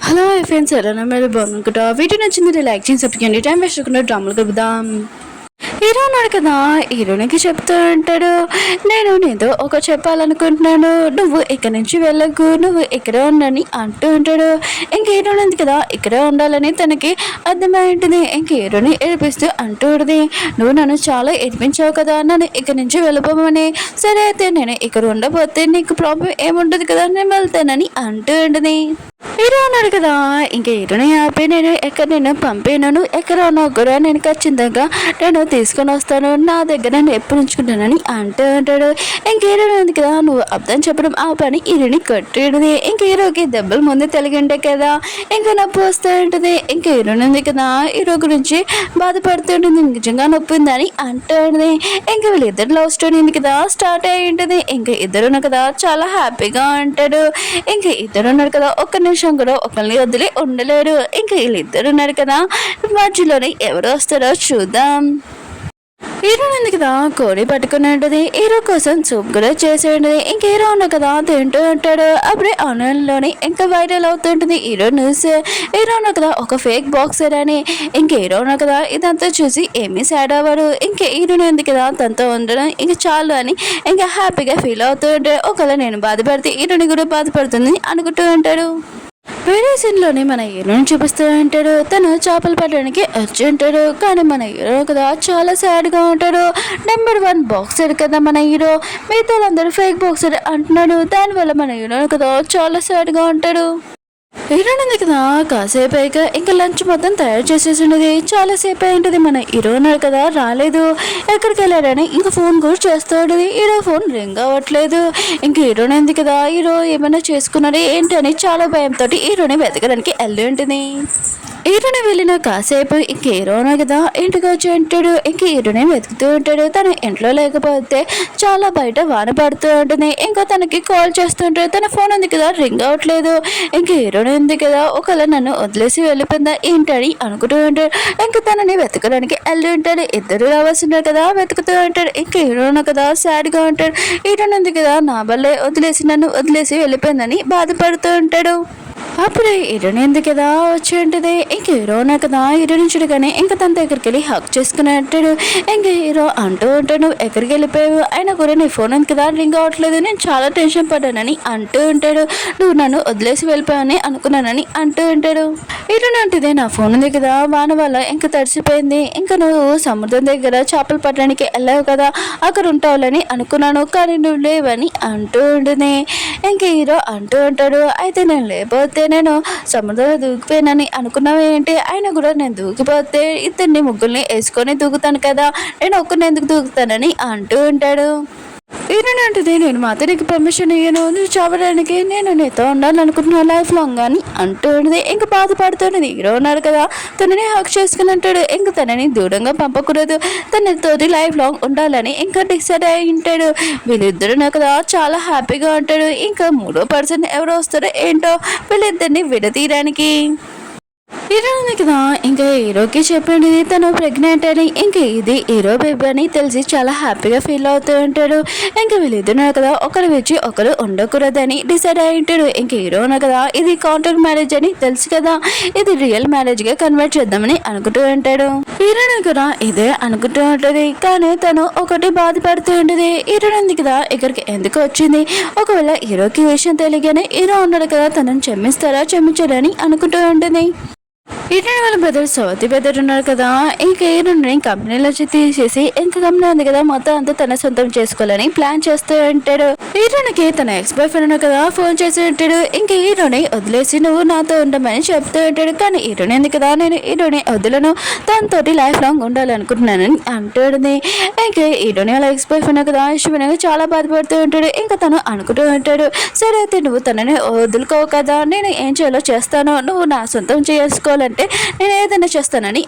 Hello friends, ఎలా మీరు బాగునుకుంటా video నచ్చింది లైక్ చేసి సబ్స్క్రైబ్ టైం వేస్ట్ చేయకుండా డ్రామాలు కలుపుదాం. హీరో ఉన్నాడు కదా, హీరోనికి చెప్తూ ఉంటాడు, నేను నీతో ఒక చెప్పాలనుకుంటున్నాను, నువ్వు ఇక్కడి నుంచి వెళ్ళకు, నువ్వు ఇక్కడే ఉండని అంటూ ఉంటాడు. ఇంక హీరోని ఉంది కదా ఇక్కడే ఉండాలని తనకి అర్థమై ఉంటుంది. ఇంక హీరోని ఏడిపిస్తూ అంటూ ఉంటుంది, నువ్వు నన్ను చాలా ఏడిపించావు కదా, నన్ను ఇక్కడి నుంచి వెళ్ళిపోమని. సరే అయితే నేను ఇక్కడ ఉండబోతే నీకు ప్రాబ్లం ఏముంటుంది కదా, నేను వెళ్తానని అంటూ ఉంటుంది. హీరో అన్నాడు కదా, ఇంకా హీరోని ఆపి నేను ఎక్కడ నేను పంపినాను, ఎక్కడ ఉన్నా కూడా నేను ఖచ్చితంగా నేను తీసుకొని వస్తాను, నా దగ్గర నేను ఎప్పుడు ఉంచుకుంటానని అంటూ ఉంటాడు. ఇంక హీరో ఉంది కదా, నువ్వు అర్థం చెప్పడం ఆ పని హీరోని కొట్టేది. ఇంక హీరోకి దెబ్బలు ముందు తెలిగింటే కదా ఇంకా నొప్పి వస్తూ ఉంటుంది. ఇంకా హీరోని ఉంది కదా హీరో గురించి బాధపడుతూ ఉంటుంది, నిజంగా నొప్పి ఉందని అంటూ ఉంటుంది. ఇంకా వీళ్ళిద్దరు లవ్ స్టోరీ ఉంది కదా స్టార్ట్ అయి ఉంటుంది. ఇంకా ఇద్దరు కదా చాలా హ్యాపీగా ఉంటాడు. ఇంకా ఇద్దరు ఉన్నారు కదా ఒక్క నిమిషం కూడా ఒకరిని వదిలి ఉండలేరు. ఇంకా వీళ్ళిద్దరు ఉన్నారు కదా, మధ్యలోనే ఎవరు వస్తారో చూద్దాం. హీరో ఉంది కదా కోడి పట్టుకుని ఉంటుంది, హీరో కోసం సూప్ కూడా చేసి ఉంటుంది. ఇంక హీరో ఉన్న కదా తింటూ ఉంటాడు. అప్పుడే ఆన్లైన్లోని ఇంకా వైరల్ అవుతుంటుంది హీరో న్యూస్. హీరో ఉన్న కదా ఒక ఫేక్ బాక్సర్ అని. ఇంక హీరో ఉన్న కదా ఇదంతా చూసి ఏమీ సాడ్ అవ్వడు. ఇంక హీరోని ఉంది కదా తనతో ఉండడం ఇంక చాలు అని ఇంకా హ్యాపీగా ఫీల్ అవుతూ ఉంటాడు. ఒకవేళ నేను బాధపడితే హీరోని కూడా బాధపడుతుంది అనుకుంటూ ఉంటాడు. వేరే సీన్లోనే మన హీరోని చూపిస్తూ ఉంటాడు, తను చేపలు పట్టడానికి వచ్చి ఉంటాడు. కానీ మన హీరో కదా చాలా సాడ్గా ఉంటాడు. నెంబర్ 1 బాక్సర్ కదా మన హీరో, మిగతా అందరూ ఫేక్ బాక్సర్ అంటున్నాడు. దానివల్ల మన హీరో కదా చాలా సాడ్గా ఉంటాడు. హీరోయిన్ ఉంది కదా కాసేపు అయ్యాక ఇంకా లంచ్ మొత్తం తయారు చేసేసి ఉన్నది. చాలాసేపు అయి ఉంటుంది, మన హీరో ఉన్నాడు కదా రాలేదు, ఎక్కడికి వెళ్ళాడని ఇంకా ఫోన్ కూడా చేస్తాడు. హీరో ఫోన్ రింగ్ అవ్వట్లేదు. ఇంకా హీరోయిన్ ఉంది కదా హీరో ఏమైనా చేసుకున్నాడు ఏంటని చాలా భయంతో హీరోని వెతకడానికి వెళ్ళి ఉంటుంది. హీరోని వెళ్ళిన కాసేపు ఇంక హీరోనే కదా ఇంటికి వచ్చి ఉంటాడు. ఇంక హీరోని వెతుకుతూ ఉంటాడు. తన ఇంట్లో లేకపోతే చాలా బయట వాన పడుతూ ఉంటుంది. ఇంకా తనకి కాల్ చేస్తుంటాడు, తన ఫోన్ ఉంది కదా రింగ్ అవ్వట్లేదు. ఇంక హీరోని ఉంది కదా ఒకవేళ నన్ను వదిలేసి వెళ్ళిపోయిందా ఏంటని అనుకుంటూ ఉంటాడు. ఇంకా తనని వెతకడానికి వెళ్ళి ఉంటాడు. ఇద్దరు రావాల్సింటారు కదా వెతుకుతూ ఉంటాడు. ఇంకా హీరోని కదా సాడ్గా ఉంటాడు. హీరోని ఉంది కదా నా వల్లే వదిలేసి నన్ను వదిలేసి వెళ్ళిపోయిందని బాధపడుతూ ఉంటాడు. అప్పుడే హీరోని ఎందుకు కదా వచ్చి ఉంటుంది. ఇంక హీరోనా కదా హీరోని చూడగానే ఇంకా తన దగ్గరికి వెళ్ళి హక్ చేసుకుని అంటాడు. ఇంకా హీరో అంటూ ఉంటాడు, నువ్వు ఎక్కడికి వెళ్ళిపోయావు, అయినా కూడా నీ ఫోన్ ఉంది కదా రింగ్ అవ్వట్లేదు, నేను చాలా టెన్షన్ పడ్డానని అంటూ ఉంటాడు. నువ్వు నన్ను వదిలేసి వెళ్ళిపోయావని అనుకున్నానని అంటూ ఉంటాడు. హీరోని అంటుంది, నా ఫోన్ ఉంది కదా వాన వల్ల ఇంకా తడిసిపోయింది, ఇంకా నువ్వు సముద్రం దగ్గర చేపలు పట్టడానికి వెళ్ళావు కదా అక్కడ ఉంటావులని అనుకున్నాను, కానీ నువ్వు లేవని అంటూ ఉంటుంది. ఇంక హీరో అంటూ ఉంటాడు, అయితే నేను లేకపోతే నేను సముద్రంలో దూకిపోయానని అనుకున్నావు ఏంటి, అయినా కూడా నేను దూకిపోతే ఇద్దరిని ముగ్గుల్ని వేసుకొని దూకుతాను కదా, నేను ఒక్కరిని ఎందుకు దూకుతానని అంటూ ఉంటాడు. హీరోని అంటుంది, నేను మాత్రం నీకు పర్మిషన్ ఇయ్యను, నువ్వు చావడానికి, నేను నీతో ఉండాలనుకుంటున్నా లైఫ్ లాంగ్ అని అంటూ ఉంటుంది. ఇంకా బాధపడుతుంది. హీరో ఉన్నారు కదా తనని హక్ చేసుకుని అంటాడు. ఇంకా తనని దూరంగా పంపకూడదు, తనతోటి లైఫ్ లాంగ్ ఉండాలని ఇంకా డిసైడ్ అయి ఉంటాడు. వీళ్ళిద్దరు కదా చాలా హ్యాపీగా ఉంటాడు. ఇంకా 3వ పర్సన్ ఎవరు వస్తారో ఏంటో వీళ్ళిద్దరిని విడతీయడానికి. హీరో ఉంది కదా ఇంకా హీరోకి చెప్పింది తను ప్రెగ్నెంట్ అని. ఇంకా ఇది హీరో బేబీ అని తెలిసి చాలా హ్యాపీగా ఫీల్ అవుతూ ఉంటాడు. ఇంకా వీళ్ళిద్దరు కదా ఒకరు వచ్చి ఒకరు ఉండకూడదని డిసైడ్ అయి ఉంటాడు. ఇంకా హీరో ఉన్నా కదా ఇది కాంట్రాక్ట్ మ్యారేజ్ అని తెలుసు కదా, ఇది రియల్ మ్యారేజ్ గా కన్వర్ట్ చేద్దామని అనుకుంటూ ఉంటాడు. హీరోని కూడా ఇదే అనుకుంటూ ఉంటుంది. కానీ తను ఒకటి బాధపడుతూ ఉంటుంది. హీరో ఉంది కదా ఇక్కడికి ఎందుకు వచ్చింది, ఒకవేళ హీరోకి విషయం తెలియగానే హీరో ఉన్నాడు కదా తనని క్షమిస్తారా క్షమించారని అనుకుంటూ ఉంటుంది. హీరోయిన్ వాళ్ళ బ్రదర్ సౌతి బ్రదర్ ఉన్నారు కదా, ఇంకా హీరోయిన్ కంపెనీలో తీసేసి ఇంకా కంపెనీ ఉంది కదా మొత్తం అంతా తన సొంతం చేసుకోవాలని ప్లాన్ చేస్తూ ఉంటాడు. హీరోయిన్కి తన ఎక్స్ బాయ్ ఫ్రెండ్ కదా ఫోన్ చేసి ఉంటాడు. ఇంకా హీరోని వదిలేసి నువ్వు నాతో ఉండమని చెప్తూ ఉంటాడు. కానీ హీరోయిన్ ఉంది కదా నేను హీరోని వదులను, తనతోటి లైఫ్ లాంగ్ ఉండాలనుకుంటున్నానని అంటుంది. ఇంకా హీరోని వాళ్ళ ఎక్స్ బాయ్ ఫ్రెండ్ కదా ఇష్టమైన చాలా బాధపడుతూ ఉంటాడు. ఇంకా తను అనుకుంటూ ఉంటాడు, సరే అయితే నువ్వు తనని వదులుకోవు కదా, నేను ఏం చేయాలో చేస్తాను, నువ్వు నా సొంతం చేసుకోవాలంటే నేను ఏదైనా చేస్తానని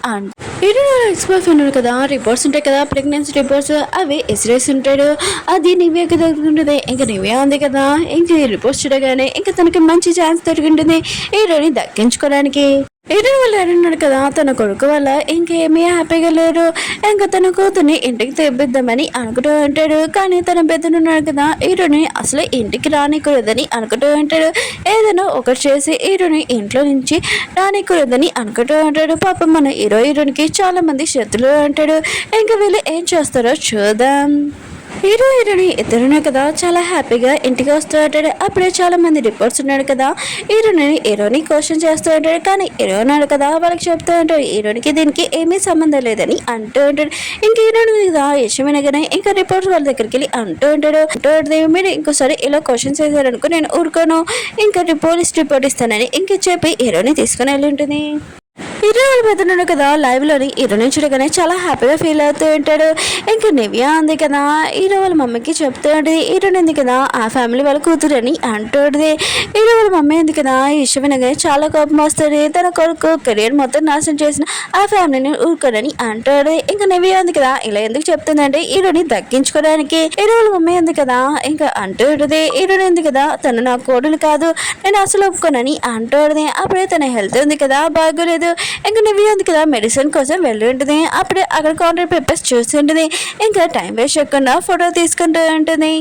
ఎక్స్ బాయ్ ఫ్రెండ్ కదా రిపోర్ట్స్ ఉంటాయి కదా ప్రెగ్నెన్సీ రిపోర్ట్స్, అవి ఎసిరేసి ఉంటాడు. అది నివ్య దొరుకుతుంటుంది. ఇంకా నివ్య ఉంది కదా ఇంకా ఈ రిపోర్ట్స్ చూడగానే ఇంకా తనకి మంచి ఛాన్స్ దొరికింటుంది హీరోని దక్కించుకోవడానికి. హీరోయిన్ వాళ్ళు అన్నాడు కదా తన కొడుకు వల్ల ఇంకేమీ హ్యాపీగా లేరు, ఇంకా తన కూతుర్ని ఇంటికి తెప్పిద్దామని అనుకుంటూ ఉంటాడు. కానీ తన పెద్దనున్నాడు కదా హీరోని అసలు ఇంటికి రానికూడదని అనుకుంటూ ఉంటాడు. ఏదైనా ఒకటి చేసి హీరోని ఇంట్లో నుంచి రానికూడదని అనుకుంటూ ఉంటాడు. పాపం మన హీరోయిన్కి చాలా మంది శత్రులు అంటాడు. ఇంకా వీళ్ళు ఏం చేస్తారో చూద్దాం. హీరోయిన్ ఇద్దరునే కదా చాలా హ్యాపీగా ఇంటికి వస్తూ ఉంటాడు. అప్పుడే చాలా మంది రిపోర్ట్స్ ఉన్నాడు కదా హీరోని క్వశ్చన్ చేస్తూ ఉంటాడు. కానీ హీరో ఉన్నాడు కదా వాళ్ళకి చెప్తూ ఉంటాడు హీరోనికి దీనికి ఏమీ సంబంధం లేదని అంటూ ఉంటాడు. ఇంక హీరోని కదా విషయమైనగానే ఇంకా రిపోర్ట్స్ వాళ్ళ దగ్గరికి వెళ్ళి అంటూ ఉంటాడు. మీరు ఇంకోసారి ఇలా క్వశ్చన్స్ వేసారనుకో నేను ఊరుకోను, ఇంకా పోలీస్ రిపోర్ట్ ఇస్తానని ఇంక చెప్పి హీరోని తీసుకుని వెళ్ళి ఉంటుంది. హీరో వాళ్ళ పెద్దనుడు కదా లైవ్లోని హీరోని చూడగానే చాలా హ్యాపీగా ఫీల్ అవుతూ ఉంటాడు. ఇంకా నివ్య ఉంది కదా హీరో వాళ్ళ మమ్మీకి చెప్తూ ఉంటుంది హీరోని ఉంది కదా ఆ ఫ్యామిలీ వాళ్ళ కూతురు అని అంటుంది. హీరో వాళ్ళ మమ్మీ ఉంది కదా ఈ విషయం వినగానే చాలా కోపం వస్తుంది. తన కొడుకు కెరియర్ మొత్తం నాశనం చేసిన ఆ ఫ్యామిలీని ఊరుకోనని అంటాడు. ఇంకా నివ్య ఉంది కదా ఇలా ఎందుకు చెప్తుందంటే హీరోని దక్కించుకోవడానికి. హీరో వాళ్ళ మమ్మీ ఉంది కదా ఇంకా అంటూ ఉంటుంది హీరోని ఉంది కదా తను నా కోడలు కాదు నేను అసలు ఒప్పుకోనని అంటుంది. అప్పుడే తన హెల్త్ ఉంది కదా బాగోలేదు. ఇంకా నివ్య ఉంది కదా మెడిసిన్ కోసం వెళ్ళి ఉంటుంది. అప్పుడే అక్కడ కౌంటర్ పేపర్స్ చూసి ఉంటుంది. ఇంకా టైం వేస్ట్ చేయకుండా ఫోటో తీసుకుంటూ ఉంటుంది.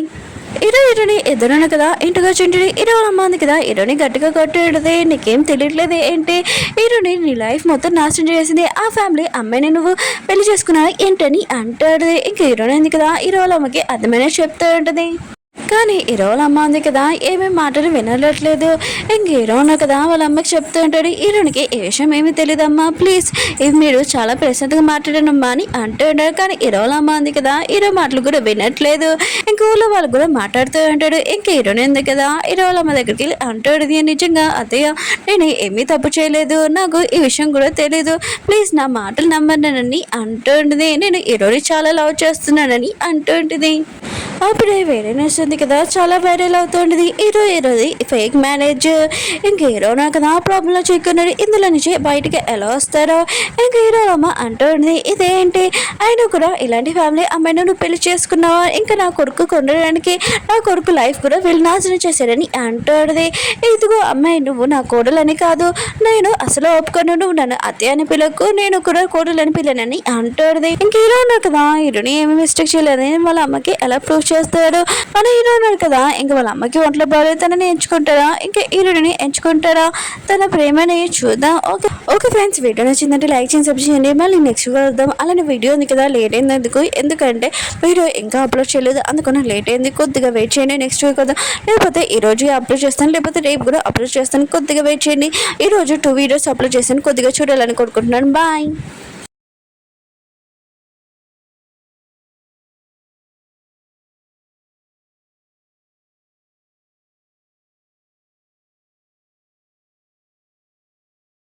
హీరోని ఎదురును కదా ఇంటికి వచ్చి ఉంటుంది. హీరో అమ్మ ఉంది కదా హీరోని గట్టిగా కొట్టి నీకేం తెలియట్లేదు ఏంటి హీరోని నీ లైఫ్ మొత్తం నాశనం చేసింది ఆ ఫ్యామిలీ అమ్మాయిని నువ్వు పెళ్లి చేసుకున్నావు ఏంటని అంటాడు. ఇంకా హీరోని ఉంది కదా హీరో వాళ్ళ అమ్మకి అర్థమైన చెప్తూ ఉంటుంది. కానీ హీరో వాళ్ళ అమ్మ ఉంది కదా ఏమేమి మాటలు వినట్లేదు. ఇంక హీరో ఉన్నా కదా వాళ్ళ అమ్మకి చెప్తూ ఉంటాడు హీరోనికి ఏ విషయం ఏమీ తెలియదమ్మా ప్లీజ్ ఇది మీరు చాలా ప్రశాంతంగా మాట్లాడనమ్మా అని అంటూ ఉంటాడు. కానీ హీరో వాళ్ళ అమ్మ ఉంది కదా హీరో మాటలు కూడా వినట్లేదు. ఇంక ఊళ్ళో వాళ్ళు కూడా మాట్లాడుతూ ఉంటాడు. ఇంక హీరోని ఉంది కదా హీరో వాళ్ళ అమ్మ దగ్గరికి వెళ్ళి అంటాడు నిజంగా అత్తయ్య నేను ఏమీ తప్పు చేయలేదు నాకు ఈ విషయం కూడా తెలియదు ప్లీజ్ నా మాటలు నమ్మనని అంటుంది. నేను హీరోని చాలా లవ్ చేస్తున్నానని అంటుంటుంది. అప్పుడే వేరే న్యూస్ ఉంది కదా చాలా వైరల్ అవుతుంటుంది హీరోది ఫేక్ మ్యారేజ్. ఇంక హీరోనా కదా ప్రాబ్లంలో చిక్కున్నాడు ఇందులో నుంచి బయటికి ఎలా వస్తారో. ఇంక హీరో అమ్మ అంటుంది ఇదేంటి ఆయన కూడా ఇలాంటి ఫ్యామిలీ అమ్మాయిని నువ్వు పెళ్లి చేసుకున్నావా ఇంకా నా కొడుకు కొనడానికి నా కొడుకు లైఫ్ కూడా వీళ్ళు నాశనం చేశారని అంటుంది. ఇదిగో అమ్మాయి నువ్వు నా కోడలని కాదు నేను అసలు ఒప్పుకోను నువ్వు నన్ను అత్తయ్య అని పిలకు నేను కూడా కోడలని పిల్లనని అంటుంది. ఇంక హీరో ఉన్నారు కదా హీరోని ఏమి మిస్టేక్ చేయలేదని వాళ్ళ అమ్మకి ఎలా ప్రూవ్ చేస్తాడు. మన హీరో ఉన్నాడు కదా ఇంకా వాళ్ళ అమ్మకి ఒంట్లో బాగాలేదు తనని ఎంచుకుంటారా ఇంకా హీరోని ఎంచుకుంటారా తన ప్రేమని చూద్దాం. ఓకే ఫ్రెండ్స్ వీడియో నచ్చిందంటే లైక్ చేసి సబ్స్క్రైబ్ చేయండి. మళ్ళీ నెక్స్ట్ వద్దాం. అలానే వీడియో ఉంది కదా లేట్ అయింది ఎందుకంటే వీడియో ఇంకా అప్లోడ్ చేయలేదు అందుకని లేట్ అయింది కొద్దిగా వెయిట్ చేయండి నెక్స్ట్ వీక్ వద్దాం. లేకపోతే ఈ రోజు అప్లోడ్ చేస్తాను లేకపోతే రేపు కూడా అప్లోడ్ చేస్తాను కొద్దిగా వెయిట్ చేయండి. ఈ రోజు 2 వీడియోస్ అప్లోడ్ చేస్తాను కొద్దిగా చూడాలని కోరుకుంటున్నాను. బాయ్.